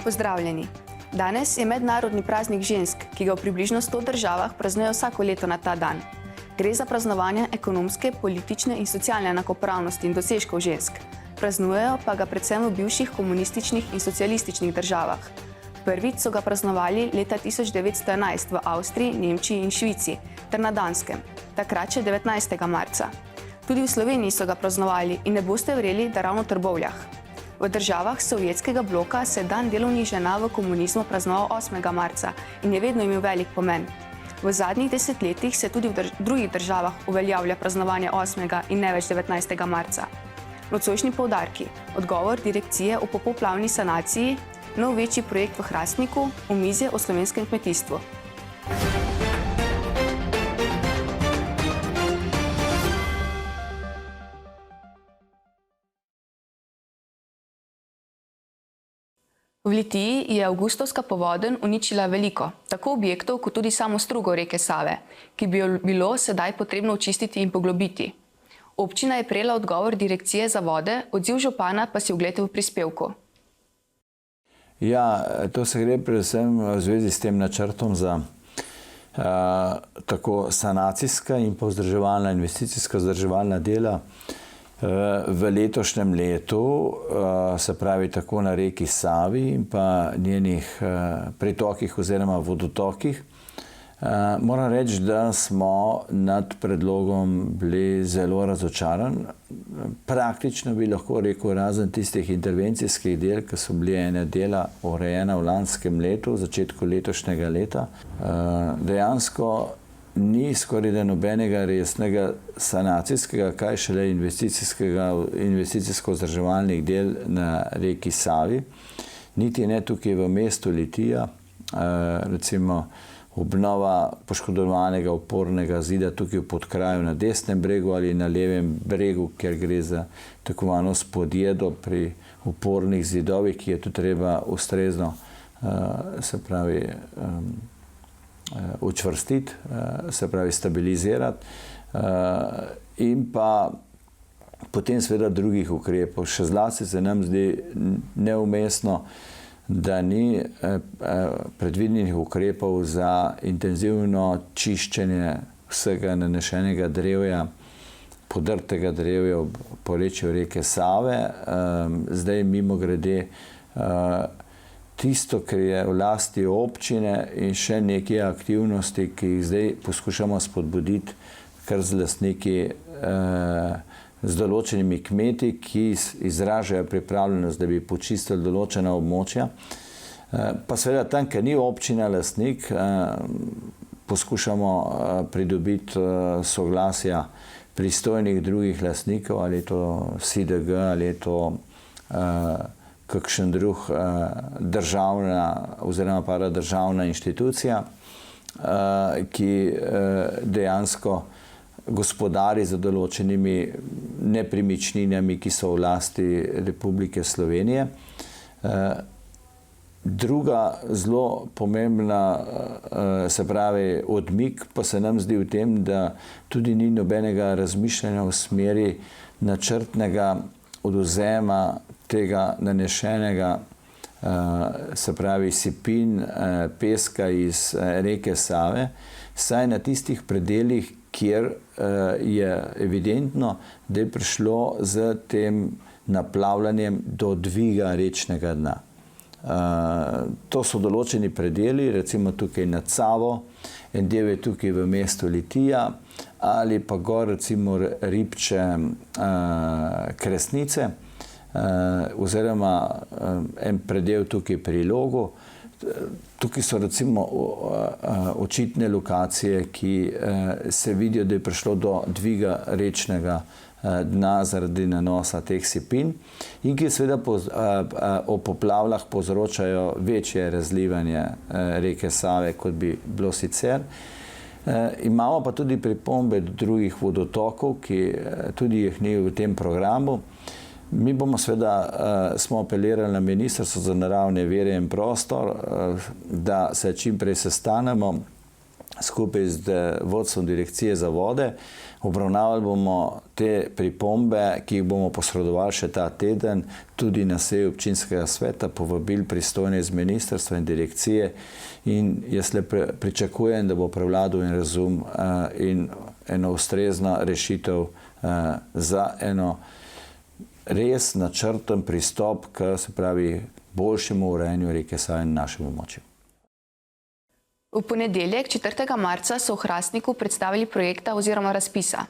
Pozdravljeni! Danes je mednarodni praznik žensk, ki ga v približno 100 državah praznujejo vsako leto na ta dan. Gre za praznovanje ekonomske, politične in socialne enakopravnosti in dosežkov žensk. Praznujejo pa ga predvsem v bivših komunističnih in socialističnih državah. Prvič so ga praznovali leta 1911 v Avstriji, Nemčiji in Švici ter na Danskem, takrat še 19. marca. Tudi v Sloveniji so ga praznovali in ne boste verjeli, da ravno v Trbovljah. V državah sovjetskega bloka se dan delovnih žena v komunizmu praznoval 8. marca in je vedno imel velik pomen. V zadnjih desetletjih se tudi v drugih državah uveljavlja praznovanje 8. in ne več 19. marca. Nocojšnji poudarki, odgovor direkcije o popoplavni sanaciji, nov večji projekt v Hrastniku, omizje o slovenskem kmetijstvu. V Litiji je avgustovska povodenj uničila veliko, tako objektov kot tudi samo strugo reke Save, ki bi jo bilo sedaj potrebno očistiti in poglobiti. Občina je prejela odgovor direkcije za vode, odziv župana pa si oglejte v prispevku. Ja, to se gre predvsem v zvezi s tem načrtom za tako sanacijska in pa vzdrževalna, investicijska vzdrževalna dela v letošnjem letu, se pravi tako na reki Savi in pa njenih pritokih oziroma vodotokih. Moram reči, da smo nad predlogom bili zelo razočarani. Praktično bi lahko rekel, razen tistih intervencijskih del, ki so bili ene dela urejena v lanskem letu, v začetku letošnjega leta. Dejansko ni skoraj nobenega resnega sanacijskega, kaj šele investicijsko-vzdrževalnih del na reki Savi. Niti ne tukaj v mestu Litija, recimo obnova poškodovanega opornega zida tukaj v Podkraju na desnem bregu ali na levem bregu, kjer gre za tako imenovano spodjedo pri opornih zidovih, ki je tu treba ustrezno, se pravi, učvrstiti, se pravi stabilizirati, in pa potem seveda drugih ukrepov. Še zlasti se nam zdi neumestno, da ni predvidenih ukrepov za intenzivno čiščenje vsega nanešenega drevja, podrtega drevja v porečju reke Save. Zdaj mimogrede tisto, kar je v lasti občine in še neke aktivnosti, ki jih zdaj poskušamo spodbuditi kar z lastniki, z določenimi kmeti, ki izražajo pripravljenost, da bi počistili določena območja. Pa seveda tam, ker ni občina lastnik, poskušamo pridobiti soglasja pristojnih drugih lastnikov, ali je to SiDG, ali je to kakšen drug državna oziroma paradržavna inštitucija, ki dejansko gospodari za določenimi nepremičninami, ki so v lasti Republike Slovenije. Druga zelo pomembna, se pravi, odmik pa se nam zdi v tem, da tudi ni nobenega razmišljanja v smeri načrtnega odvzema tega nanešenega, se pravi, sipin, peska iz reke Save, saj na tistih predelih, kjer je evidentno, da je prišlo z tem naplavljanjem do dviga rečnega dna. To so določeni predeli, recimo tukaj nad Savo, en del je tukaj v mestu Litija, ali pa gor recimo Ribče, Kresnice, oziroma en predel tukaj pri Logu. Tukaj so recimo očitne lokacije, ki se vidijo, da je prišlo do dviga rečnega dna zaradi nanosa teh sipin in ki seveda o poplavah povzročajo večje razlivanje reke Save, kot bi bilo sicer. Imamo pa tudi pripombe do drugih vodotokov, ki tudi jih ni v tem programu. Mi bomo seveda, smo apelirali na Ministrstvo za naravne vire in prostor, da se čim prej sestanemo skupaj z vodstvom direkcije za vode Obravnavali bomo te pripombe, ki jih bomo posredovali še ta teden, tudi na seji občinskega sveta, povabili pristojne iz ministrstva in direkcije in jaz le pričakujem, da bo prevladal in razum in ena ustrezna rešitev za eno res načrten pristop k, se pravi, boljšemu urejanju reke Save na našem območju. V ponedeljek, 4. marca, so v Hrastniku predstavili projekta oziroma razpisa.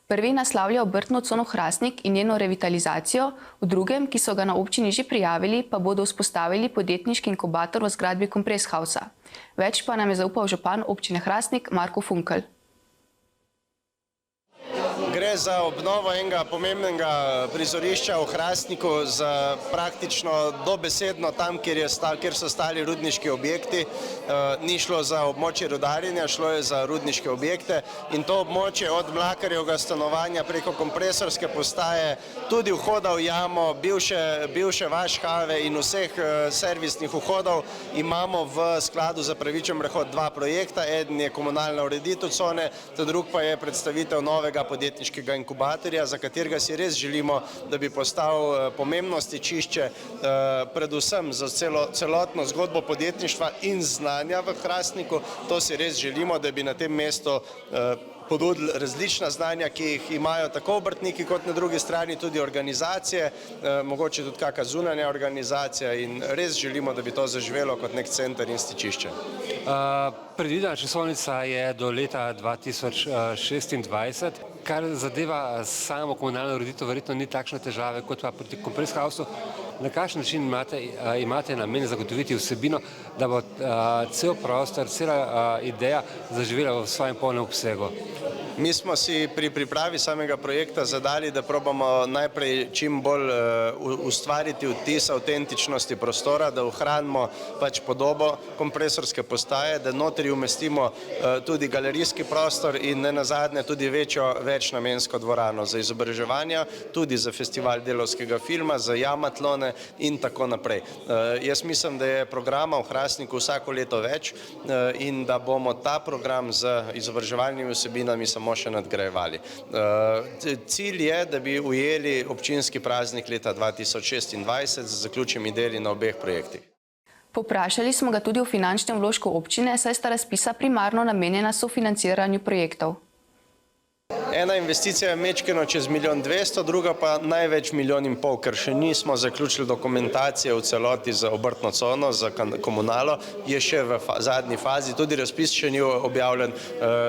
Prvi naslavlja obrtno cono Hrastnik in njeno revitalizacijo, v drugem, ki so ga na občini že prijavili, pa bodo vzpostavili podjetniški inkubator v zgradbi Kompress Hausa. Več pa nam je zaupal župan občine Hrastnik Marko Funkel. Gre za obnovo enega pomembnega prizorišča v Hrastniku, za praktično dobesedno tam, kjer so stali rudniški objekti. Ni šlo za območje rudarjenja, šlo je za rudniške objekte in to območje od Mlakarjevega stanovanja preko kompresorske postaje, tudi vhoda v jamo, bivše Vaškave in vseh servisnih vhodov imamo v skladu za pravičen prehod dva projekta. Eden je komunalna ureditev cone, drug pa je predstavitev novega podjetniškega inkubatorja, za katerega si res želimo, da bi postal pomembno stičišče predvsem za celotno zgodbo podjetništva in znanja v Hrastniku. To si res želimo, da bi na tem mestu ponudili različna znanja, ki jih imajo tako obrtniki kot na drugi strani tudi organizacije, mogoče tudi kakšna zunanja organizacija in res želimo, da bi to zaživelo kot nek center in stičišče. Predvidena časovnica je do leta 2026, kar zadeva samo komunalno ureditev, verjetno ni takšne težave kot pa proti Kompress Hausu. Na kakšen način imate namen zagotoviti vsebino, da bo cel prostor, cela ideja zaživela v svojem polnem obsegu? Mi smo si pri pripravi samega projekta zadali, da probamo najprej čim bolj ustvariti vtis avtentičnosti prostora, da ohranimo pač podobo kompresorske postaje, da notri umestimo tudi galerijski prostor in ne nazadnje tudi večjo večnamensko dvorano za izobraževanja, tudi za festival delovskega filma, za jamatlone in tako naprej. Jaz mislim, da je programa v Hrastniku vsako leto več in da bomo ta program z izobraževalnimi vsebinami samo še nadgrajevali. Cilj je, da bi ujeli občinski praznik leta 2026 z zaključnimi deli na obeh projektih. Poprašali smo ga tudi o finančnem vložku občine, saj sta razpisa primarno namenjena sofinanciranju projektov. Ena investicija je mečkeno čez 1,2 milijona, druga pa največ 1,5 milijona, ker še nismo zaključili dokumentacije v celoti za obrtno cono, za komunalo, je še v zadnji fazi, tudi razpis še ni objavljen,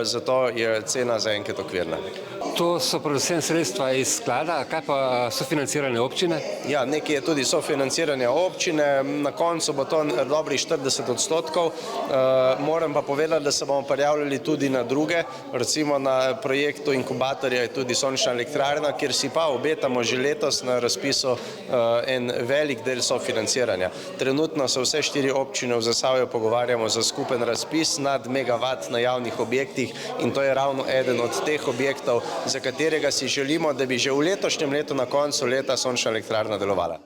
zato je cena zaenkrat okvirna. To so predvsem sredstva iz sklada, kaj pa sofinanciranje občine? Ja, nekaj je tudi sofinanciranje občine, na koncu bo to dobrih 40%. Moram pa povedati, da se bomo prijavljali tudi na druge, recimo na projektu inkubatorja je tudi sončna elektrarna, kjer si pa obetamo že letos na razpisu en velik del sofinanciranja. Trenutno se vse 4 občine v Zasavju pogovarjamo za skupen razpis nad megavat na javnih objektih in to je ravno eden od teh objektov, za katerega si želimo, da bi že v letošnjem letu na koncu leta sončna elektrarna delovala.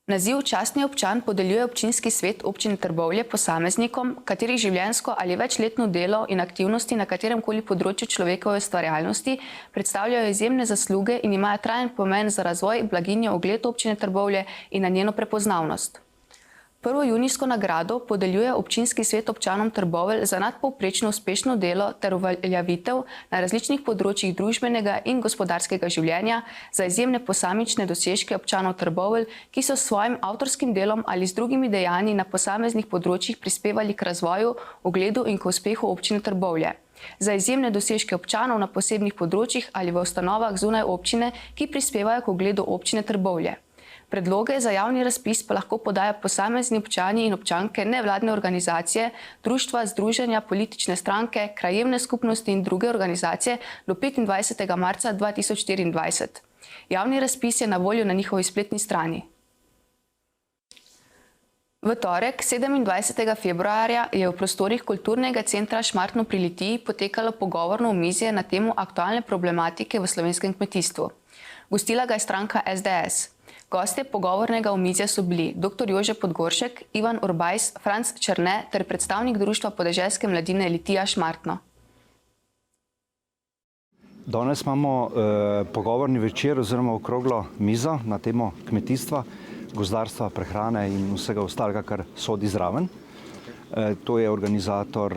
Naziv častni občan podeljuje občinski svet občine Trbovlje posameznikom, katerih življenjsko ali večletno delo in aktivnosti na kateremkoli področju človekove ustvarjalnosti predstavljajo izjemne zasluge in imajo trajen pomen za razvoj, blaginjo, ugled občine Trbovlje in na njeno prepoznavnost. Prvo junijsko nagrado podeljuje občinski svet občanom Trbovelj za nadpovprečno uspešno delo ter uveljavitev na različnih področjih družbenega in gospodarskega življenja za izjemne posamične dosežke občanov Trbovelj, ki so s svojim avtorskim delom ali z drugimi dejanji na posameznih področjih prispevali k razvoju, ugledu in k uspehu občine Trbovlje. Za izjemne dosežke občanov na posebnih področjih ali v ustanovah zunaj občine, ki prispevajo k ugledu občine Trbovlje. Predloge za javni razpis pa lahko podajo posamezni občani in občanke, nevladne organizacije, društva, združenja, politične stranke, krajevne skupnosti in druge organizacije do 25. marca 2024. Javni razpis je na voljo na njihovi spletni strani. V torek, 27. februarja, je v prostorih Kulturnega centra Šmartno pri Litiji potekalo pogovorno omizje na temo aktualne problematike v slovenskem kmetijstvu. Gostila ga je stranka SDS. Gostje pogovornega omizja so bili dr. Jože Podgoršek, Ivan Urbajs, Franc Černe ter predstavnik Društva podeželske mladine Litija Šmartno. Danes imamo pogovorni večer oziroma okroglo mizo na temo kmetijstva, gozdarstva, prehrane in vsega ostalega, kar sodi zraven. To je organizator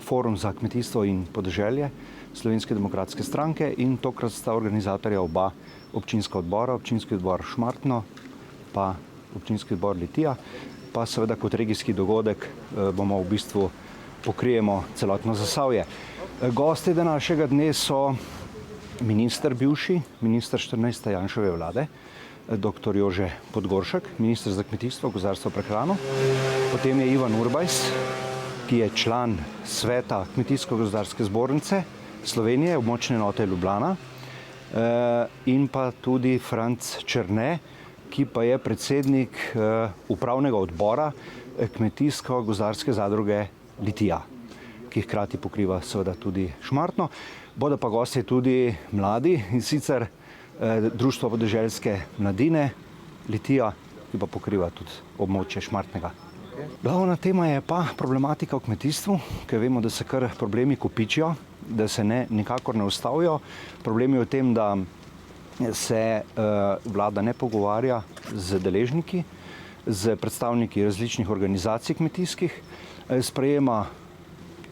Forum za kmetijstvo in podeželje Slovenske demokratske stranke in tokrat sta organizatorja oba občinska odbora, občinski odbor Šmartno pa občinski odbor Litija, pa seveda kot regijski dogodek bomo v bistvu pokrijemo celotno Zasavje. Gosti današnjega dne so bivši minister 14. Janševe vlade, dr. Jože Podgoršek, minister za kmetijstvo, gozdarstvo, prehrano. Potem je Ivan Urbajs, ki je član sveta Kmetijsko-gozdarske zbornice Slovenije, območne enote Ljubljana, in pa tudi Franc Černe, ki pa je predsednik upravnega odbora Kmetijsko-gozdarske zadruge Litija, ki hkrati pokriva seveda tudi Šmartno. Bodo pa gosti tudi mladi, in sicer Društvo podeželske mladine Litija, ki pa pokriva tudi območje Šmartnega. Glavna tema je pa problematika v kmetijstvu, ker vemo, da se kar problemi kopičijo, da se nikakor ne ustavijo. Problem je v tem, da se vlada ne pogovarja z deležniki, z predstavniki različnih organizacij kmetijskih, sprejema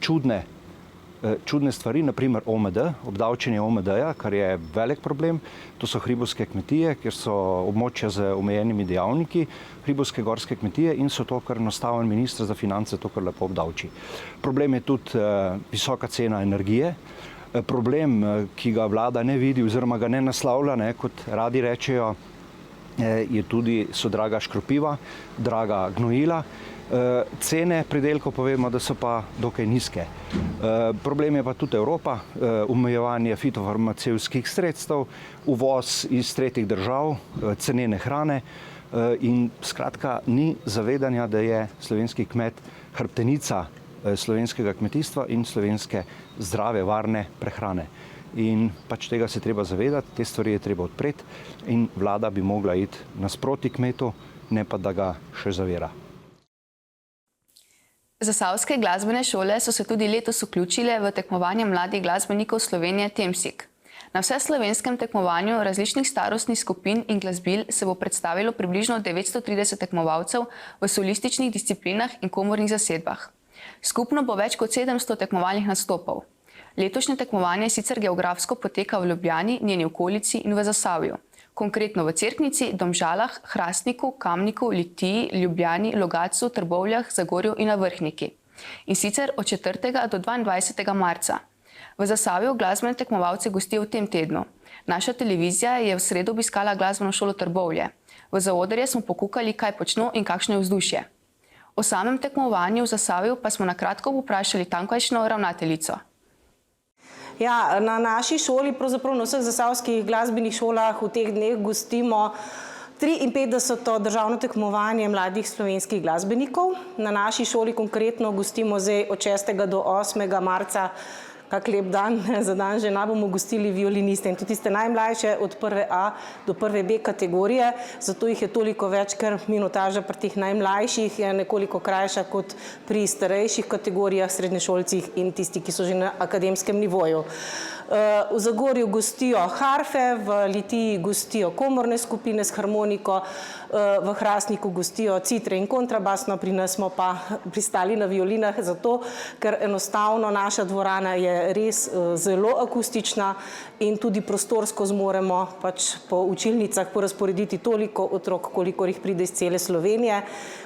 čudne stvari, naprimer OMD, obdavčenje OMD-ja, kar je velik problem. To so hribovske kmetije, kjer so območja z omejenimi dejavniki, hribovske gorske kmetije in so to, kar enostaven minister za finance to kar lepo obdavči. Problem je tudi visoka cena energije. Problem, ki ga vlada ne vidi oziroma ga ne naslavlja, kot radi rečejo, so draga škropiva, draga gnojila. Cene pridelkov povemo, da so pa dokaj nizke. Problem je pa tudi Evropa, omejevanje fitofarmacevtskih sredstev, uvoz iz tretjih držav, cenene hrane in skratka ni zavedanja, da je slovenski kmet hrbtenica slovenskega kmetijstva in slovenske zdrave, varne prehrane. In pač tega se treba zavedati, te stvari je treba odpreti in vlada bi mogla iti nasproti kmetu, ne pa da ga še zavira. Zasavske glasbene šole so se tudi letos vključile v tekmovanje mladih glasbenikov Slovenije Temsik. Na vseslovenskem tekmovanju različnih starostnih skupin in glasbil se bo predstavilo približno 930 tekmovalcev v solističnih disciplinah in komornih zasedbah. Skupno bo več kot 700 tekmovalnih nastopov. Letošnje tekmovanje sicer geografsko poteka v Ljubljani, njeni okolici in v Zasavju. Konkretno v Cerknici, Domžalah, Hrastniku, Kamniku, Litiji, Ljubljani, Logatcu, Trbovljah, Zagorju in na Vrhniki. In sicer od 4. do 22. marca. V Zasavju glasbene tekmovalce gostijo v tem tednu. Naša televizija je v sredo obiskala glasbeno šolo Trbovlje. V zaodrje smo pokukali, kaj počno in kakšno je vzdušje. O samem tekmovanju v Zasavju pa smo na kratko vprašali tamkajšnjo ravnateljico. Ja, na naši šoli, pravzaprav na vseh zasavskih glasbenih šolah v teh dneh gostimo 53. državno tekmovanje mladih slovenskih glasbenikov. Na naši šoli konkretno gostimo zdaj od 6. do 8. marca, kak lep dan, za dan žena bomo gostili violiniste in tudi tiste najmlajše od prve A do prve B kategorije, zato jih je toliko več, ker minutaža pri teh najmlajših je nekoliko krajša kot pri starejših kategorijah, srednješolcih in tisti, ki so že na akademskem nivoju. V Zagorju gostijo harfe, v Litiji gostijo komorne skupine s harmoniko, v Hrastniku gostijo citre in kontrabasno, pri nas smo pa pristali na violinah, zato ker enostavno naša dvorana je res zelo akustična in tudi prostorsko zmoremo pač po učilnicah porazporediti toliko otrok, kolikor jih pride iz cele Slovenije.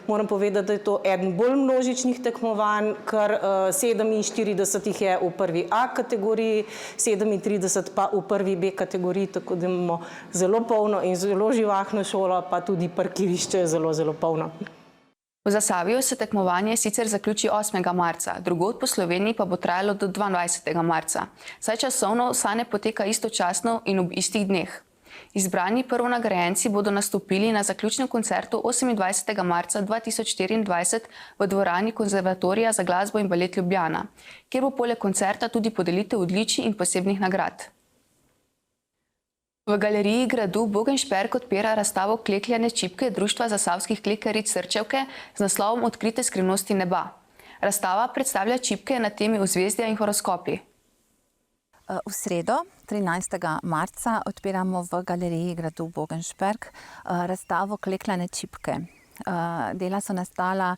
Moram povedati, da je to eden bolj množičnih tekmovanj, kar 47 jih je v prvi A kategoriji, 37 pa v prvi B kategoriji, tako da imamo zelo polno in zelo živahno šolo, pa tudi parkirišče je zelo, zelo polno. V Zasavju se tekmovanje sicer zaključi 8. marca, drugod po Sloveniji pa bo trajalo do 22. marca. Saj časovno vsa ne poteka istočasno in ob istih dneh. Izbrani prvonagrajenci bodo nastopili na zaključnem koncertu 28. marca 2024 v dvorani Konzervatorija za glasbo in balet Ljubljana, kjer bo poleg koncerta tudi podelitev odličij in posebnih nagrad. V galeriji gradu Bogenšperk odpira razstavo klekljane čipke Društva zasavskih klekljaric Srčevke z naslovom Odkrite skrivnosti neba. Razstava predstavlja čipke na temi ozvezdja in horoskopi. V sredo, 13. marca, odpiramo v galeriji gradu Bogenšperk razstavo Klekljane čipke. Dela so nastala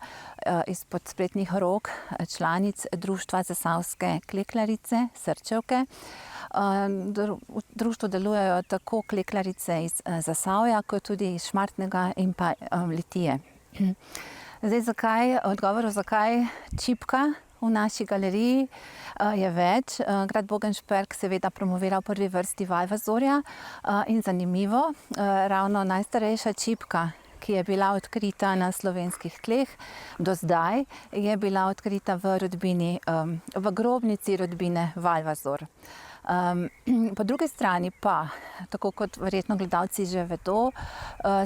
izpod spretnih rok članic Društva zasavske klekljarice, Srčevke. V društvu delujejo tako klekljarice iz Zasavja, kot tudi iz Šmartnega in pa Litije. Zdaj, odgovorov, zakaj čipka v naši galeriji, je več. Grad Bogenšperk seveda promovira v prvi vrsti Valvazorja in zanimivo, ravno najstarejša čipka, ki je bila odkrita na slovenskih tleh do zdaj, je bila odkrita v grobnici rodbine Valvazor. Po drugi strani pa, tako kot verjetno gledalci že vedo,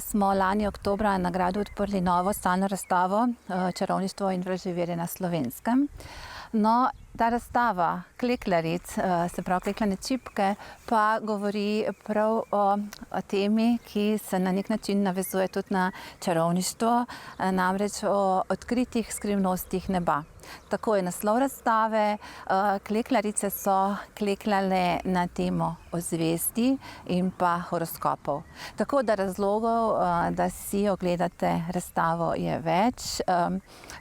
smo lani oktobra na gradu odprli novo stalno razstavo Čarovništvo in vraževerje na Slovenskem. No, ta razstava klekljaric, se pravi klekljane čipke, pa govori prav o temi, ki se na nek način navezuje tudi na čarovništvo, namreč o odkritih skrivnostih neba. Tako je naslov razstave. Klekljarice so klekljale na temo ozvesti in pa horoskopov. Tako da razlogov, da si ogledate razstavo, je več.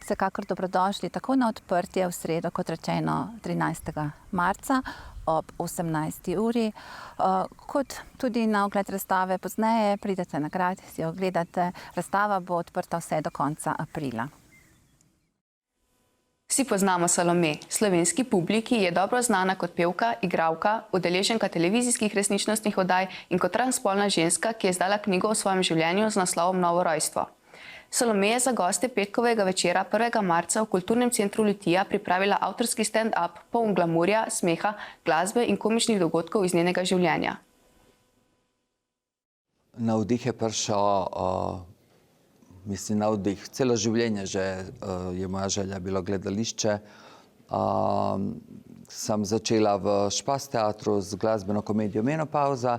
Vsekakor dobrodošli tako na odprtje v sredo, kot rečeno 13. marca ob 18. uri, kot tudi na ogled razstave pozneje. Pridete na grad, si ogledate. Razstava bo odprta vse do konca aprila. Vsi poznamo Salome. Slovenski publiki je dobro znana kot pevka, igralka, udeleženka televizijskih resničnostnih oddaj in kot transspolna ženska, ki je izdala knjigo o svojem življenju z naslovom Novo rojstvo. Salome je za goste petkovega večera 1. marca v Kulturnem centru Litija pripravila avtorski stand-up, poln glamurja, smeha, glasbe in komičnih dogodkov iz njenega življenja. Navdih je prišel, mislim, navdih. Celo življenje že je moja želja bilo gledališče. Sem začela v Špas teatru z glasbeno komedijo Menopauza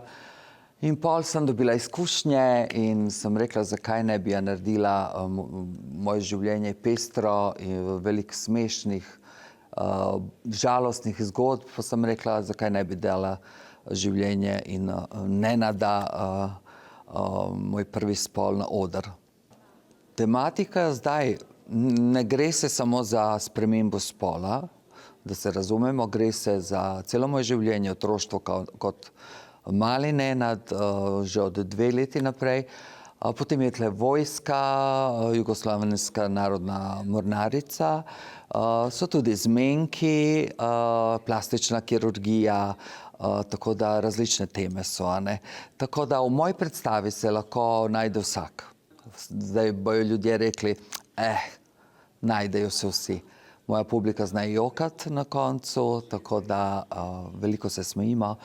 in pol sem dobila izkušnje in sem rekla, zakaj ne bi naredila moje življenje pestro in veliko smešnih, žalostnih zgodb. Pa sem rekla, zakaj ne bi dala življenje in Nenada, moj prvi spol, na oder. Tematika zdaj ne gre se samo za spremembo spola, da se razumemo, gre se za celo moje življenje, otroštvo kot mali Nenad, že od 2 leti naprej. Potem je tle vojska, Jugoslavenska narodna mornarica, so tudi zmenki, plastična kirurgija, tako da različne teme so. Tako da v moji predstavi se lahko najde vsak. Zdaj bojo ljudje rekli, najdejo se vsi. Moja publika zna jokati na koncu, tako da veliko se smejimo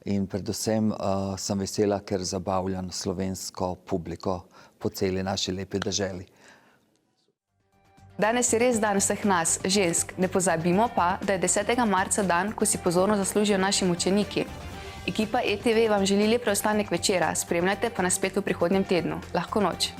in predvsem sem vesela, ker zabavljam slovensko publiko po celi naši lepi deželi. Danes je res dan vseh nas, žensk. Ne pozabimo pa, da je 10. marca dan, ko si pozorno zaslužijo naši mučeniki. Ekipa ETV vam želi lep preostanek večera, spremljajte pa nas spet v prihodnjem tednu. Lahko noč.